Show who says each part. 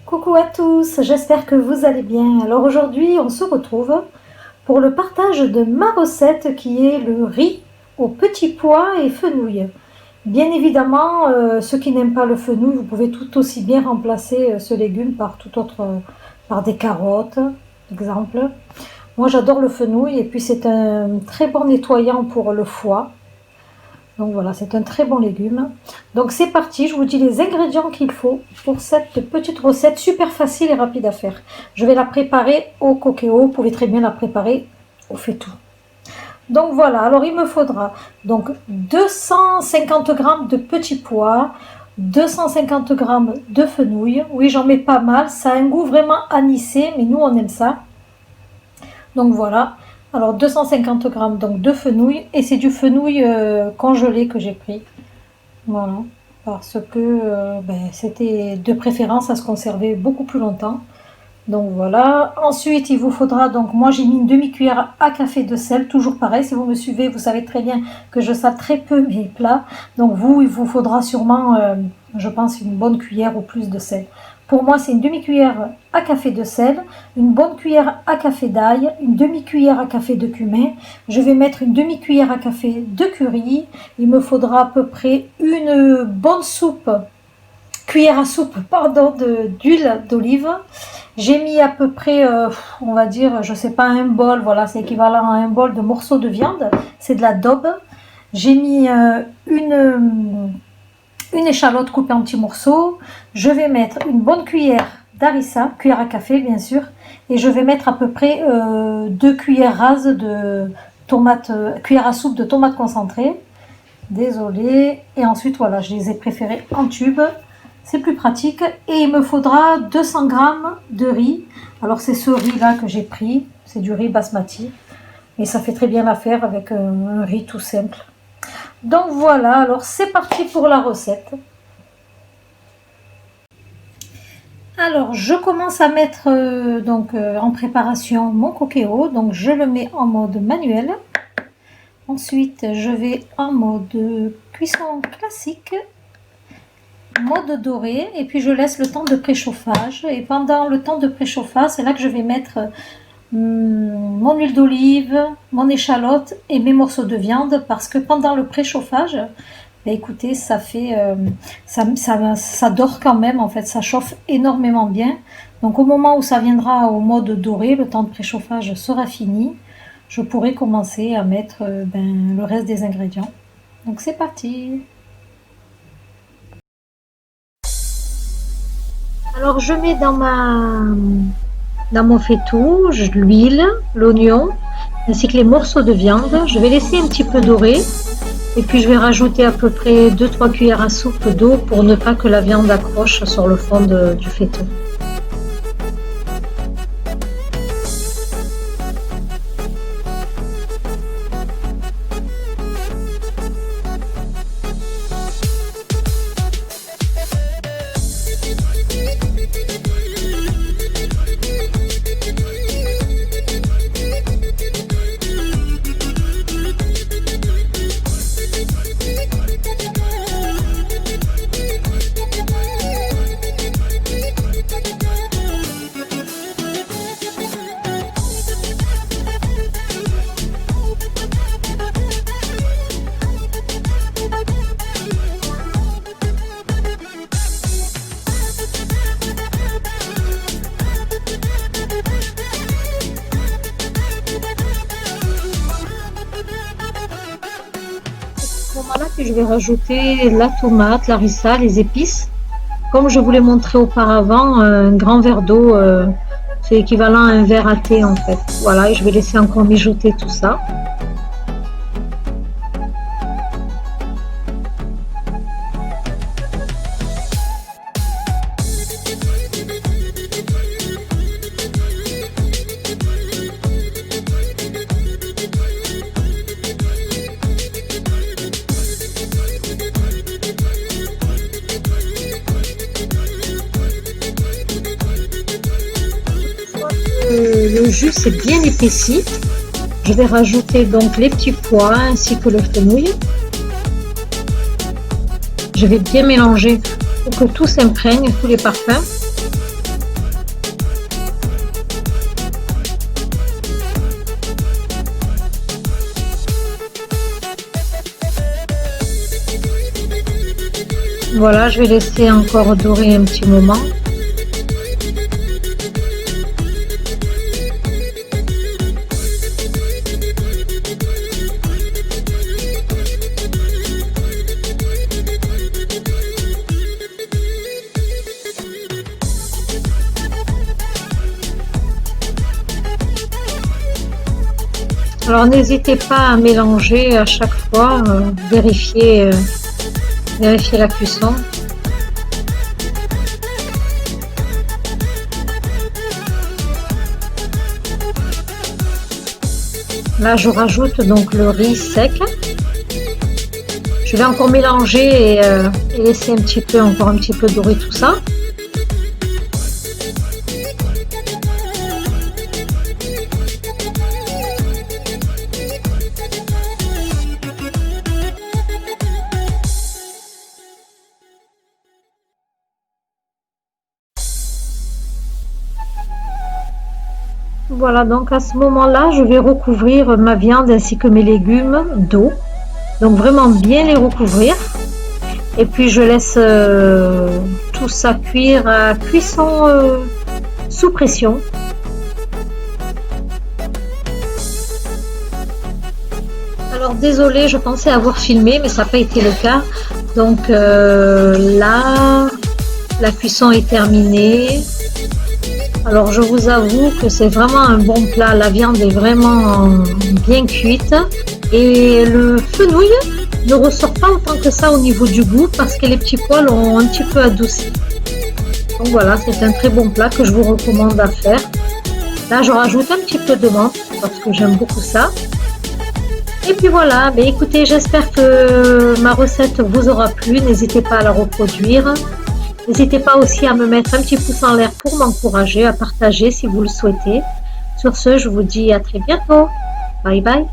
Speaker 1: Coucou à tous, j'espère que vous allez bien. Alors aujourd'hui, on se retrouve pour le partage de ma recette qui est le riz aux petits pois et fenouil. Bien évidemment, ceux qui n'aiment pas le fenouil, vous pouvez tout aussi bien remplacer ce légume par par des carottes, par exemple. Moi, j'adore le fenouil et puis c'est un très bon nettoyant pour le foie. Donc voilà, c'est un très bon légume. Donc c'est parti, je vous dis les ingrédients qu'il faut pour cette petite recette super facile et rapide à faire. Je vais la préparer au coqueo, vous pouvez très bien la préparer au faitout. Donc voilà, alors il me faudra donc 250 g de petits pois, 250 g de fenouil. Oui, j'en mets pas mal, ça a un goût vraiment anisé, mais nous on aime ça. Donc voilà. Alors 250 g donc de fenouil et c'est du fenouil congelé que j'ai pris. Voilà, parce que c'était de préférence à se conserver beaucoup plus longtemps. Donc voilà. Ensuite, il vous faudra, donc moi j'ai mis une demi-cuillère à café de sel, toujours pareil. Si vous me suivez, vous savez très bien que je sale très peu mes plats. Donc vous, il vous faudra sûrement, je pense, une bonne cuillère ou plus de sel. Pour moi, c'est une demi-cuillère à café de sel, une bonne cuillère à café d'ail, une demi-cuillère à café de cumin. Je vais mettre une demi-cuillère à café de curry. Il me faudra à peu près une bonne cuillère à soupe, pardon, d'huile d'olive. J'ai mis à peu près, on va dire, je sais pas, un bol, voilà, c'est équivalent à un bol de morceaux de viande. C'est de la daube. J'ai mis une échalote coupée en petits morceaux. Je vais mettre une bonne cuillère d'harissa, cuillère à café bien sûr, et je vais mettre à peu près 2 cuillères rases de tomates, cuillère à soupe de tomates concentrées. Désolée. Et ensuite voilà, je les ai préférées en tube. C'est plus pratique. Et il me faudra 200 g de riz. Alors c'est ce riz là que j'ai pris, c'est du riz basmati, et ça fait très bien l'affaire avec un riz tout simple. Donc voilà, alors c'est parti pour la recette. Alors je commence à mettre en préparation mon coqueo, donc je le mets en mode manuel. Ensuite je vais en mode cuisson classique, mode doré, et puis je laisse le temps de préchauffage. Et pendant le temps de préchauffage, c'est là que je vais mettre mon huile d'olive, mon échalote et mes morceaux de viande, parce que pendant le préchauffage, écoutez, ça fait ça dort quand même, en fait, ça chauffe énormément bien. Donc au moment où ça viendra au mode doré, le temps de préchauffage sera fini, je pourrai commencer à mettre le reste des ingrédients. Donc c'est parti. Alors je mets dans mon faitout l'huile, l'oignon, ainsi que les morceaux de viande. Je vais laisser un petit peu dorer. Et puis je vais rajouter à peu près 2-3 cuillères à soupe d'eau pour ne pas que la viande accroche sur le fond du faitout. Là que je vais rajouter la tomate, l'harissa, les épices. Comme je vous l'ai montré auparavant, un grand verre d'eau, c'est équivalent à un verre à thé en fait. Voilà, et je vais laisser encore mijoter tout ça. Le jus s'est bien épaissi. Je vais rajouter donc les petits pois ainsi que le fenouil. Je vais bien mélanger pour que tout s'imprègne, tous les parfums. Voilà, je vais laisser encore dorer un petit moment. Alors n'hésitez pas à mélanger à chaque fois, vérifier la cuisson. Là je rajoute donc le riz sec. Je vais encore mélanger et laisser encore un petit peu dorer tout ça. Voilà, donc à ce moment-là, je vais recouvrir ma viande ainsi que mes légumes d'eau. Donc vraiment bien les recouvrir. Et puis je laisse tout ça cuire à cuisson sous pression. Alors désolée, je pensais avoir filmé, mais ça n'a pas été le cas. Donc là, la cuisson est terminée. Alors je vous avoue que c'est vraiment un bon plat, la viande est vraiment bien cuite et le fenouil ne ressort pas autant que ça au niveau du goût parce que les petits pois l'ont un petit peu adouci. Donc voilà, c'est un très bon plat que je vous recommande à faire. Là je rajoute un petit peu de menthe parce que j'aime beaucoup ça. Et puis voilà, mais écoutez, j'espère que ma recette vous aura plu, n'hésitez pas à la reproduire. N'hésitez pas aussi à me mettre un petit pouce en l'air pour m'encourager, à partager si vous le souhaitez. Sur ce, je vous dis à très bientôt. Bye bye.